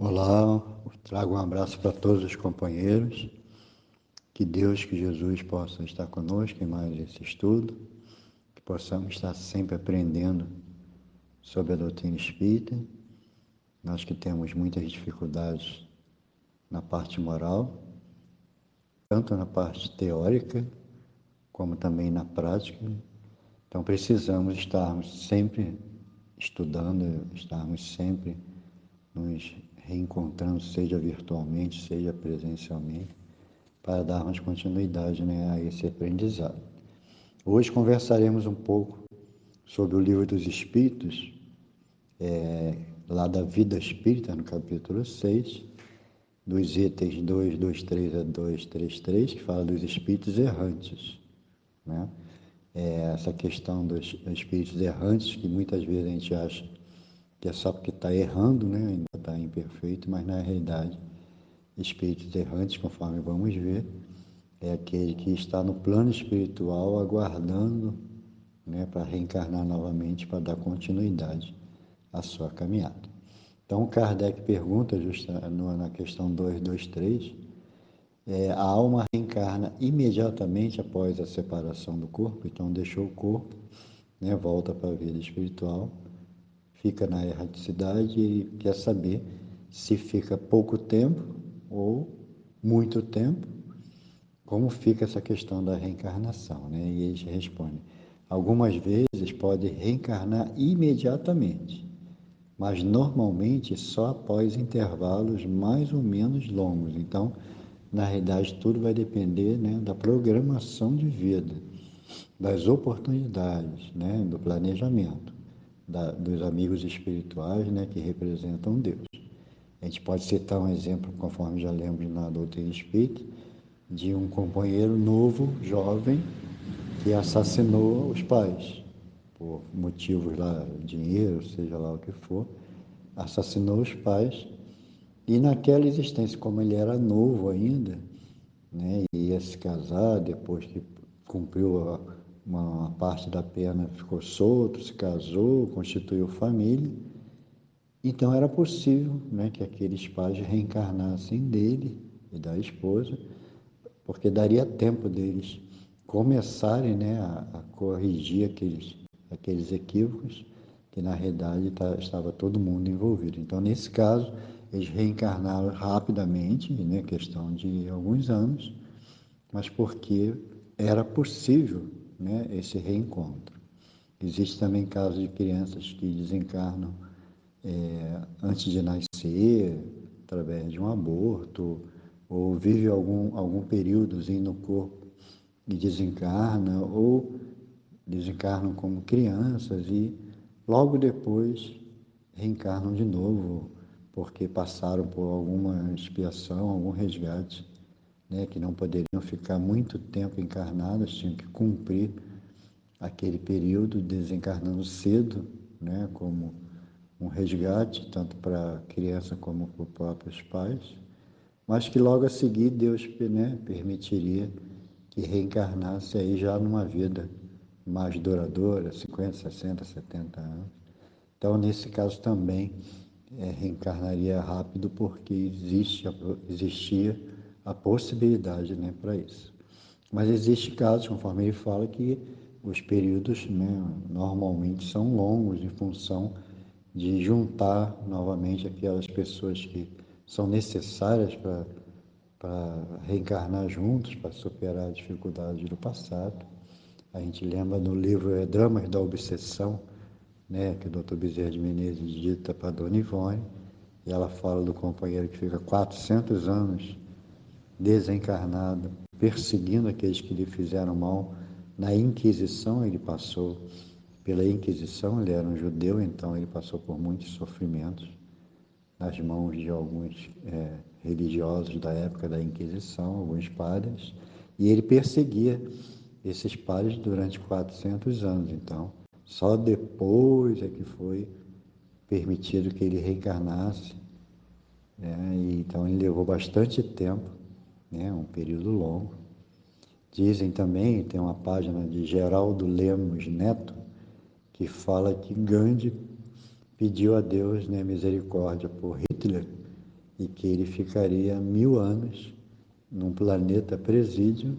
Olá, trago um abraço para todos os companheiros. Que Deus, que Jesus possa estar conosco em mais esse estudo, que possamos estar sempre aprendendo sobre a doutrina espírita. Nós que temos muitas dificuldades na parte moral, tanto na parte teórica, como também na prática. Então precisamos estarmos sempre estudando, estarmos sempre nos reencontrando, seja virtualmente, seja presencialmente, para darmos continuidade, a esse aprendizado. Hoje conversaremos um pouco sobre o Livro dos Espíritos, lá da Vida Espírita, no capítulo 6, dos itens 223 a 233, que fala dos espíritos errantes, né? Essa questão dos espíritos errantes, que muitas vezes a gente acha que é só porque está errando, ainda está imperfeito, mas na realidade, espíritos errantes, conforme vamos ver, é aquele que está no plano espiritual aguardando, para reencarnar novamente, para dar continuidade à sua caminhada. Então, Kardec pergunta, na questão 223, a alma reencarna imediatamente após a separação do corpo, então deixou o corpo, volta para a vida espiritual, fica na erraticidade e quer saber se fica pouco tempo ou muito tempo, como fica essa questão da reencarnação, E eles respondem: algumas vezes pode reencarnar imediatamente, mas normalmente só após intervalos mais ou menos longos. Então, na realidade, tudo vai depender, da programação de vida, das oportunidades, do planejamento, dos amigos espirituais, que representam Deus. A gente pode citar um exemplo, conforme já lemos na doutrina espírita, de um companheiro novo, jovem, que assassinou os pais, por motivos lá, dinheiro, seja lá o que for, assassinou os pais, e naquela existência, como ele era novo ainda, ia se casar, depois que cumpriu uma parte da pena, ficou solto, se casou, constituiu família. Então era possível, que aqueles pais reencarnassem dele e da esposa, porque daria tempo deles começarem, a corrigir aqueles equívocos, que na realidade estava todo mundo envolvido. Então, nesse caso, eles reencarnaram rapidamente, questão de alguns anos, mas porque era possível, esse reencontro. Existe também casos de crianças que desencarnam antes de nascer, através de um aborto, ou vive algum períodozinho no corpo e desencarna, ou desencarnam como crianças e logo depois reencarnam de novo, porque passaram por alguma expiação, algum resgate, que não poderiam ficar muito tempo encarnadas, tinham que cumprir aquele período, desencarnando cedo, como um resgate, tanto para a criança como para os próprios pais, mas que logo a seguir Deus, permitiria que reencarnasse aí já numa vida mais duradoura, 50, 60, 70 anos. Então, nesse caso também, reencarnaria rápido, porque existia a possibilidade, para isso. Mas existe casos, conforme ele fala, que os períodos, normalmente são longos, em função de juntar novamente aquelas pessoas que são necessárias para reencarnar juntos, para superar as dificuldades do passado. A gente lembra no livro Dramas da Obsessão, que o Dr. Bezerra de Menezes dita para a Dona Ivone, e ela fala do companheiro que fica 400 anos desencarnado, perseguindo aqueles que lhe fizeram mal. Na Inquisição, ele passou pela Inquisição, ele era um judeu, então ele passou por muitos sofrimentos nas mãos de alguns religiosos da época da Inquisição, alguns padres, e ele perseguia esses padres durante 400 anos. Então, só depois é que foi permitido que ele reencarnasse, e então ele levou bastante tempo, um período longo. Dizem também, tem uma página de Geraldo Lemos Neto, que fala que Gandhi pediu a Deus, misericórdia por Hitler, e que ele ficaria 1000 anos num planeta presídio,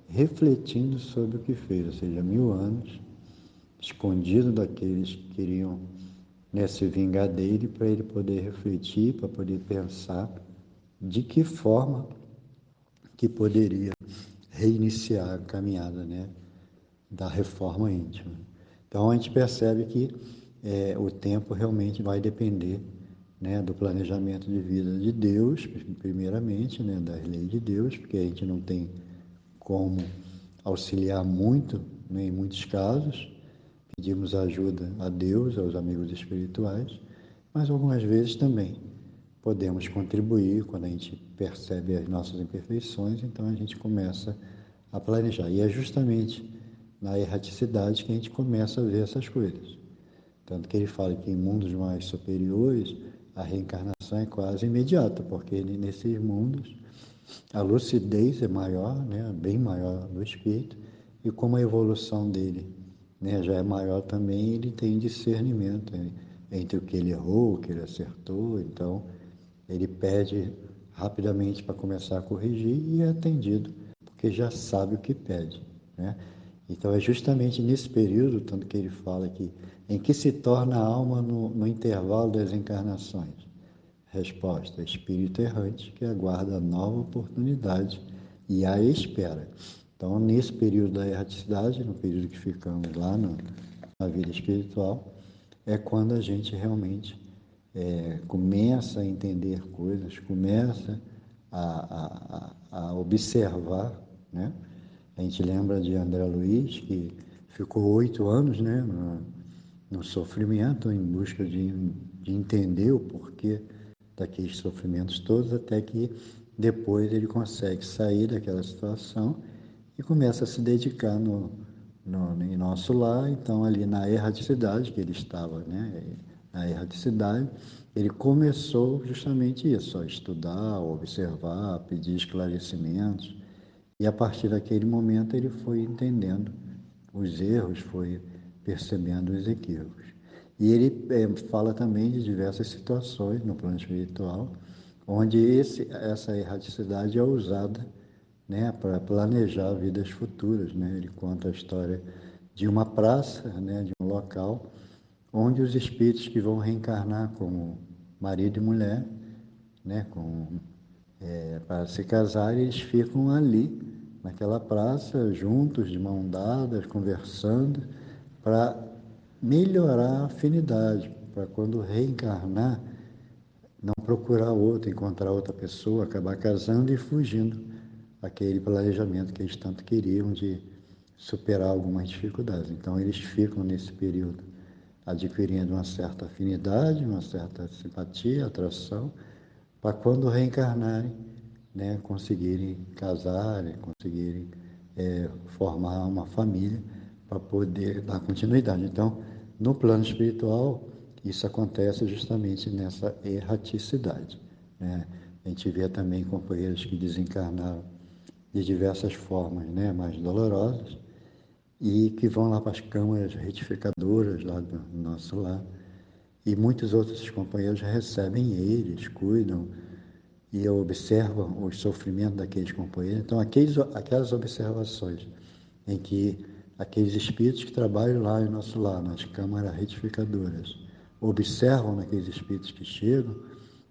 refletindo sobre o que fez, ou seja, 1000 anos escondido daqueles que queriam, né, se vingar dele, para ele poder refletir, para poder pensar de que forma que poderia reiniciar a caminhada, né, da reforma íntima. Então a gente percebe que o tempo realmente vai depender, né, do planejamento de vida de Deus, primeiramente, né, das leis de Deus, porque a gente não tem como auxiliar muito, né, em muitos casos. Pedimos ajuda a Deus, aos amigos espirituais, mas algumas vezes também podemos contribuir quando a gente percebe as nossas imperfeições, então a gente começa a planejar. E é justamente na erraticidade que a gente começa a ver essas coisas. Tanto que ele fala que em mundos mais superiores a reencarnação é quase imediata, porque nesses mundos a lucidez é maior, né, bem maior do espírito, e como a evolução dele, né, já é maior também, ele tem discernimento entre o que ele errou, o que ele acertou, então ele pede rapidamente para começar a corrigir e é atendido, porque já sabe o que pede, né? Então é justamente nesse período, tanto que ele fala aqui, em que se torna a alma no intervalo das encarnações. Resposta: espírito errante que aguarda nova oportunidade e a espera. Então, nesse período da erraticidade, no período que ficamos lá na vida espiritual, é quando a gente realmente começa a entender coisas, começa a observar, né? A gente lembra de André Luiz, que ficou 8 anos, né, no sofrimento, em busca de entender o porquê daqueles sofrimentos todos, até que depois ele consegue sair daquela situação e começa a se dedicar em nosso lar. Então, ali na erraticidade que ele estava, né, na erraticidade, ele começou justamente isso, a estudar, observar, pedir esclarecimentos, e a partir daquele momento ele foi entendendo os erros, foi percebendo os equívocos. E ele fala também de diversas situações no plano espiritual, onde essa erraticidade é usada, né, para planejar vidas futuras, né? Ele conta a história de uma praça, né, de um local, onde os espíritos que vão reencarnar como marido e mulher, né, para se casar, eles ficam ali, naquela praça, juntos, de mão dadas, conversando, para melhorar a afinidade, para quando reencarnar, não procurar outro, encontrar outra pessoa, acabar casando e fugindo aquele planejamento que eles tanto queriam de superar algumas dificuldades. Então, eles ficam nesse período adquirindo uma certa afinidade, uma certa simpatia, atração, para quando reencarnarem, né, conseguirem casar, conseguirem formar uma família para poder dar continuidade. Então, no plano espiritual, isso acontece justamente nessa erraticidade, né? A gente vê também companheiros que desencarnaram de diversas formas, né, mais dolorosas, e que vão lá para as câmaras retificadoras lá do nosso lar, e muitos outros companheiros recebem eles, cuidam e observam o sofrimento daqueles companheiros. Então, aquelas observações em que aqueles espíritos que trabalham lá em nosso lar, nas câmaras retificadoras, observam naqueles espíritos que chegam,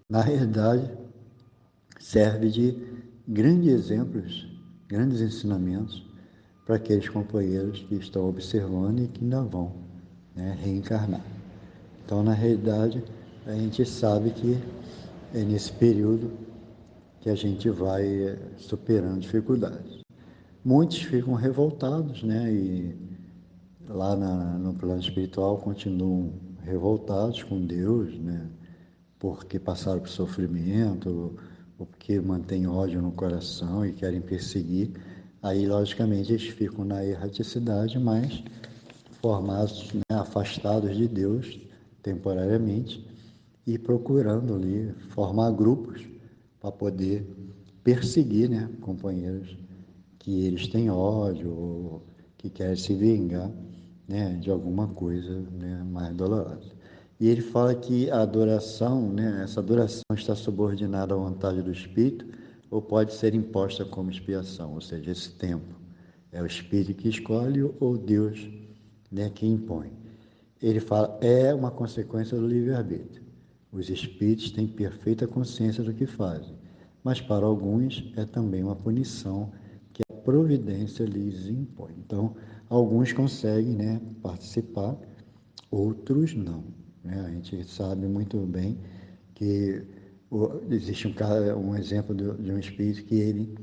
na realidade, serve de grandes exemplos, grandes ensinamentos para aqueles companheiros que estão observando e que ainda vão, né, reencarnar. Então, na realidade, a gente sabe que é nesse período que a gente vai superando dificuldades. Muitos ficam revoltados, né? E lá no plano espiritual continuam revoltados com Deus, né? Porque passaram por sofrimento, ou porque mantêm ódio no coração e querem perseguir. Aí, logicamente, eles ficam na erraticidade, mas formados, né, afastados de Deus temporariamente e procurando ali formar grupos para poder perseguir, né, companheiros que eles têm ódio ou que querem se vingar, né, de alguma coisa, né, mais dolorosa. E ele fala que a adoração, né, essa adoração está subordinada à vontade do Espírito ou pode ser imposta como expiação, ou seja, esse tempo é o Espírito que escolhe ou Deus, né, que impõe. Ele fala, é uma consequência do livre-arbítrio. Os espíritos têm perfeita consciência do que fazem, mas para alguns é também uma punição que a providência lhes impõe. Então, alguns conseguem, né, participar, outros não, né? A gente sabe muito bem que existe um exemplo de um espírito que ele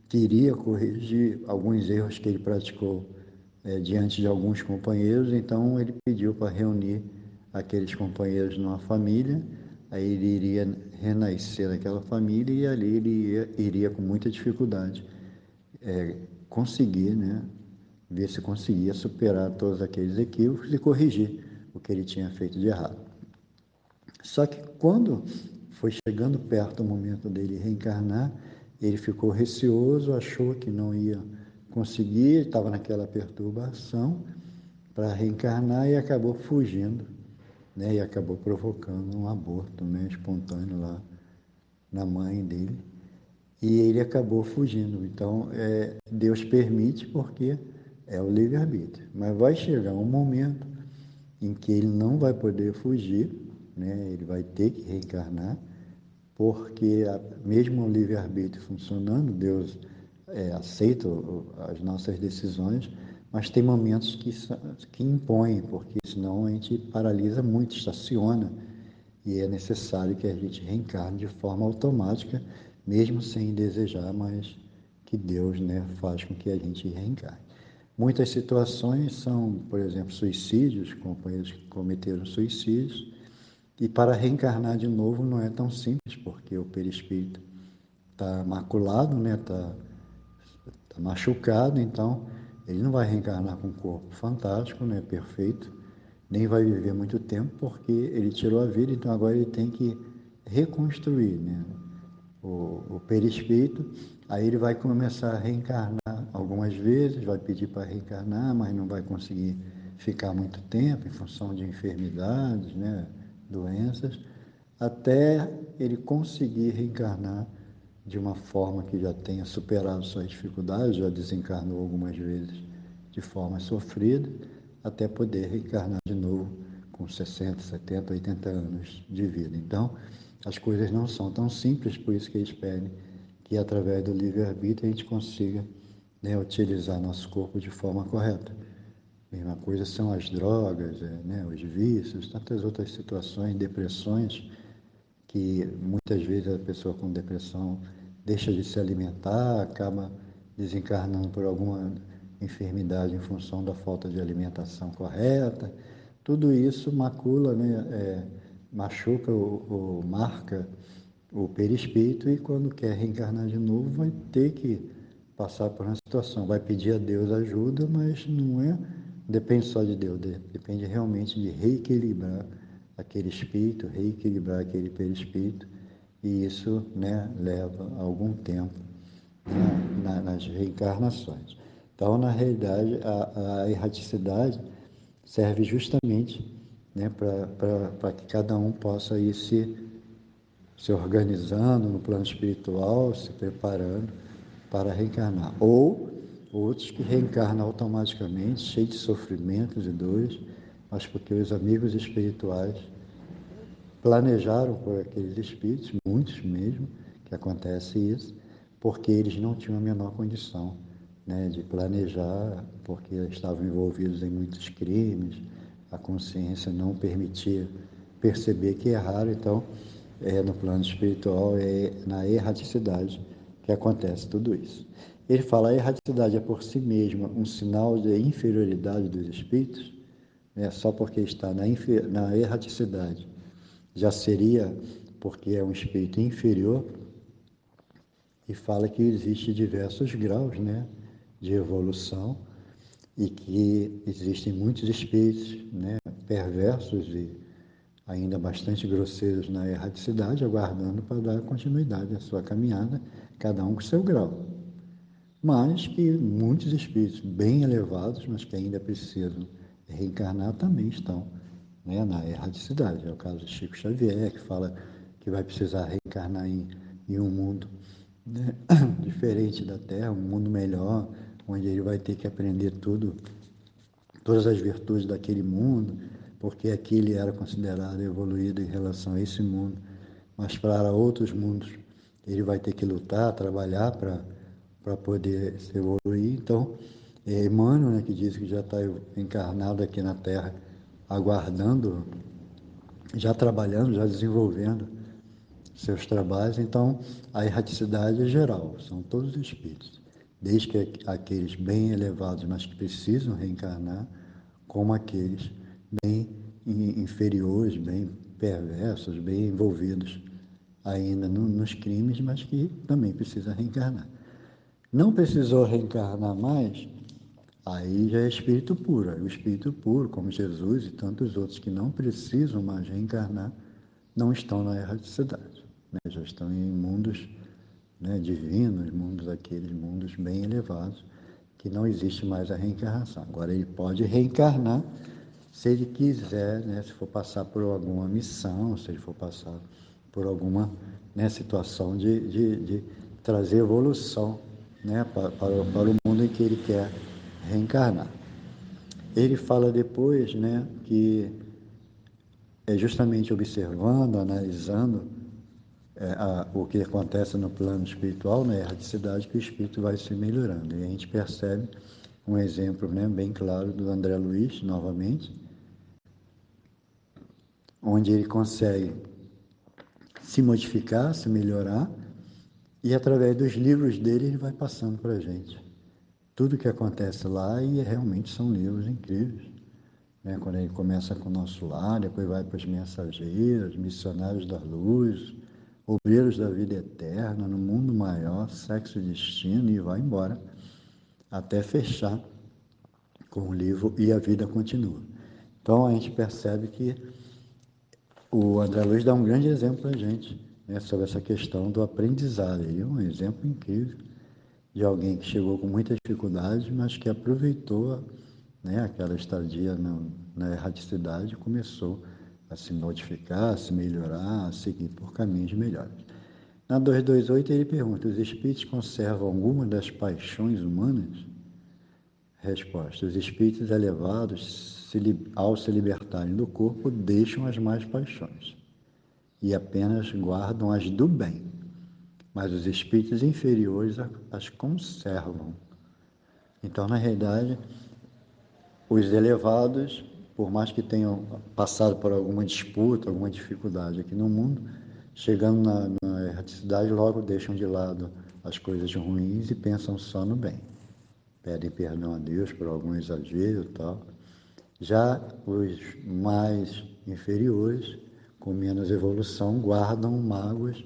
queria corrigir alguns erros que ele praticou diante de alguns companheiros, então ele pediu para reunir aqueles companheiros numa família, aí ele iria renascer naquela família e ali ele iria com muita dificuldade conseguir, né, ver se conseguia superar todos aqueles equívocos e corrigir o que ele tinha feito de errado. Só que quando foi chegando perto o momento dele reencarnar, ele ficou receoso, achou que não ia conseguir, estava naquela perturbação para reencarnar e acabou fugindo, né? E acabou provocando um aborto, né, espontâneo lá na mãe dele. E ele acabou fugindo. Então, Deus permite porque é o livre-arbítrio. Mas vai chegar um momento em que ele não vai poder fugir, né? Ele vai ter que reencarnar, porque mesmo o livre-arbítrio funcionando, Deus aceita as nossas decisões, mas tem momentos que impõem, porque senão a gente paralisa muito, estaciona, e é necessário que a gente reencarne de forma automática, mesmo sem desejar, mas que Deus, né, faz com que a gente reencarne. Muitas situações são, por exemplo, suicídios, companheiros que cometeram suicídios, e para reencarnar de novo não é tão simples, porque o perispírito está maculado, né? Tá machucado, então ele não vai reencarnar com um corpo fantástico, né? Perfeito, nem vai viver muito tempo, porque ele tirou a vida, então agora ele tem que reconstruir, né, o perispírito. Aí ele vai começar a reencarnar algumas vezes, vai pedir para reencarnar, mas não vai conseguir ficar muito tempo em função de enfermidades, né, doenças, até ele conseguir reencarnar de uma forma que já tenha superado suas dificuldades, já desencarnou algumas vezes de forma sofrida, até poder reencarnar de novo com 60, 70, 80 anos de vida. Então, as coisas não são tão simples, por isso que eles pedem que através do livre-arbítrio a gente consiga, né, utilizar nosso corpo de forma correta. A mesma coisa são as drogas, né, os vícios, tantas outras situações, depressões, que muitas vezes a pessoa com depressão deixa de se alimentar, acaba desencarnando por alguma enfermidade em função da falta de alimentação correta. Tudo isso macula, né, machuca marca o perispírito e quando quer reencarnar de novo vai ter que passar por uma situação, vai pedir a Deus ajuda, mas não depende só de Deus, depende realmente de reequilibrar aquele espírito, reequilibrar aquele perispírito, e isso, né, leva algum tempo, né, nas reencarnações. Então, na realidade, a erraticidade serve justamente, né, para que cada um possa ir se organizando no plano espiritual, se preparando para reencarnar. Ou outros que reencarnam automaticamente, cheios de sofrimentos e dores, mas porque os amigos espirituais planejaram por aqueles espíritos, muitos mesmo, que acontece isso, porque eles não tinham a menor condição, né, de planejar, porque estavam envolvidos em muitos crimes, a consciência não permitia perceber que erraram, então no plano espiritual é na erraticidade que acontece tudo isso. Ele fala, a erraticidade é por si mesma um sinal de inferioridade dos espíritos, né, só porque está na erraticidade já seria porque é um espírito inferior, e fala que existe diversos graus, né, de evolução e que existem muitos espíritos, né, perversos e ainda bastante grosseiros na erraticidade, aguardando para dar continuidade à sua caminhada, cada um com seu grau. Mas que muitos espíritos bem elevados, mas que ainda precisam reencarnar, também estão né, na erradicidade. É o caso de Chico Xavier, que fala que vai precisar reencarnar em um mundo, né, diferente da Terra, um mundo melhor, onde ele vai ter que aprender todas as virtudes daquele mundo, porque aqui ele era considerado evoluído em relação a esse mundo, mas para outros mundos ele vai ter que lutar, trabalhar para poder se evoluir. Então, é Emmanuel, né, que diz que já está encarnado aqui na Terra, aguardando, já trabalhando, já desenvolvendo seus trabalhos. Então, a erraticidade é geral, são todos os espíritos, desde que aqueles bem elevados, mas que precisam reencarnar, como aqueles bem inferiores, bem perversos, bem envolvidos ainda nos crimes, mas que também precisam reencarnar. Não precisou reencarnar mais, aí já é espírito puro. Aí o espírito puro, como Jesus e tantos outros que não precisam mais reencarnar, não estão na erraticidade, né? Já estão em mundos, né, divinos, mundos aqueles mundos bem elevados, que não existe mais a reencarnação. Agora ele pode reencarnar se ele quiser, né, se for passar por alguma missão, se ele for passar por alguma, né, situação de trazer evolução, né, para o mundo em que ele quer reencarnar. Ele fala depois, né, que é justamente observando, analisando o que acontece no plano espiritual, na erraticidade, que o espírito vai se melhorando. E a gente percebe um exemplo, né, bem claro do André Luiz, novamente, onde ele consegue se modificar, se melhorar, e através dos livros dele ele vai passando para a gente. Tudo que acontece lá, e realmente são livros incríveis, né? Quando ele começa com o Nosso Lar, depois vai para os Mensageiros, Missionários da Luz, Obreiros da Vida Eterna, No Mundo Maior, Sexo e Destino, e vai embora, até fechar com o livro E a Vida Continua. Então a gente percebe que o André Luiz dá um grande exemplo para a gente, né, sobre essa questão do aprendizado. Ele é um exemplo incrível de alguém que chegou com muita dificuldade, mas que aproveitou, né, aquela estadia na erraticidade e começou a se modificar, a se melhorar, a seguir por caminhos melhores. Na 228 ele pergunta: os espíritos conservam alguma das paixões humanas? Resposta: os espíritos elevados, ao se libertarem do corpo, deixam as más paixões e apenas guardam as do bem, mas os espíritos inferiores as conservam. Então, na realidade, os elevados, por mais que tenham passado por alguma disputa, alguma dificuldade aqui no mundo, chegando na erraticidade, logo deixam de lado as coisas ruins e pensam só no bem. Pedem perdão a Deus por algum exagero e tal. Já os mais inferiores, com menos evolução, guardam mágoas,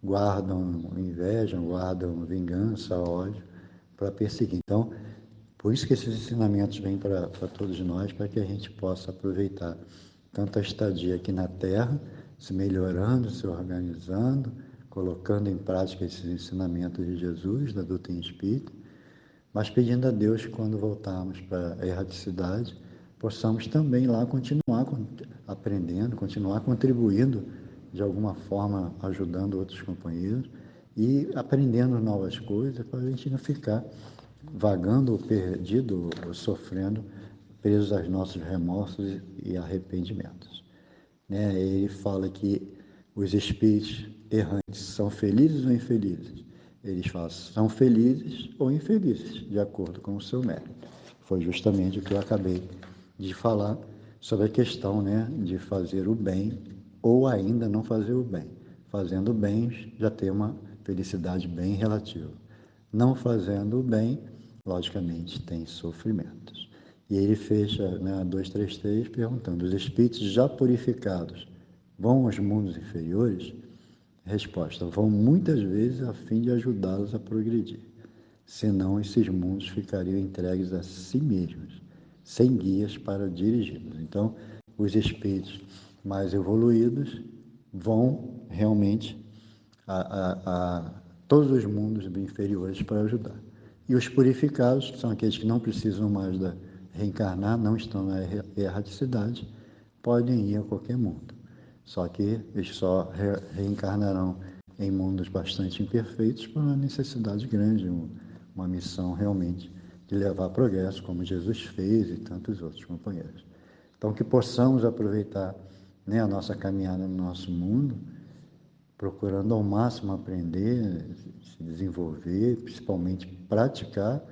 guardam inveja, guardam vingança, ódio, para perseguir. Então, por isso que esses ensinamentos vêm para todos nós, para que a gente possa aproveitar tanto a estadia aqui na Terra, se melhorando, se organizando, colocando em prática esses ensinamentos de Jesus, da doutrina espírita, mas pedindo a Deus que quando voltarmos para a erraticidade, possamos também lá continuar aprendendo, continuar contribuindo de alguma forma, ajudando outros companheiros e aprendendo novas coisas para a gente não ficar vagando ou perdido ou sofrendo, presos aos nossos remorsos e arrependimentos. Né? Ele fala que os espíritos errantes são felizes ou infelizes? Eles falam, são felizes ou infelizes, de acordo com o seu mérito. Foi justamente o que eu acabei de falar sobre a questão, né, de fazer o bem ou ainda não fazer o bem. Fazendo o bem já tem uma felicidade bem relativa. Não fazendo o bem, logicamente, tem sofrimentos. E ele fecha, né, a 233 perguntando: os espíritos já purificados vão aos mundos inferiores? Resposta: vão muitas vezes a fim de ajudá-los a progredir. Senão, esses mundos ficariam entregues a si mesmos, sem guias para dirigi-los. Então, os espíritos mais evoluídos vão realmente a todos os mundos inferiores para ajudar. E os purificados, que são aqueles que não precisam mais reencarnar, não estão na erraticidade, podem ir a qualquer mundo. Só que eles só reencarnarão em mundos bastante imperfeitos por uma necessidade grande, uma missão realmente de levar progresso, como Jesus fez e tantos outros companheiros. Então, que possamos aproveitar, né, a nossa caminhada no nosso mundo, procurando ao máximo aprender, se desenvolver, principalmente praticar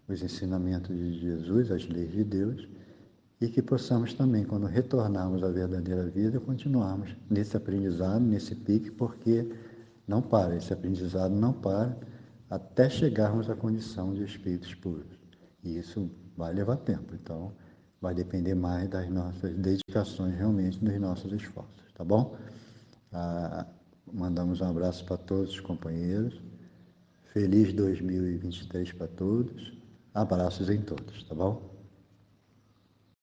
os ensinamentos de Jesus, as leis de Deus, e que possamos também, quando retornarmos à verdadeira vida, continuarmos nesse aprendizado, nesse pique, porque não para, esse aprendizado não para até chegarmos à condição de espíritos puros. E isso vai levar tempo, então vai depender mais das nossas dedicações, realmente, dos nossos esforços, tá bom? Mandamos um abraço para todos os companheiros. Feliz 2023 para todos. Abraços em todos, tá bom?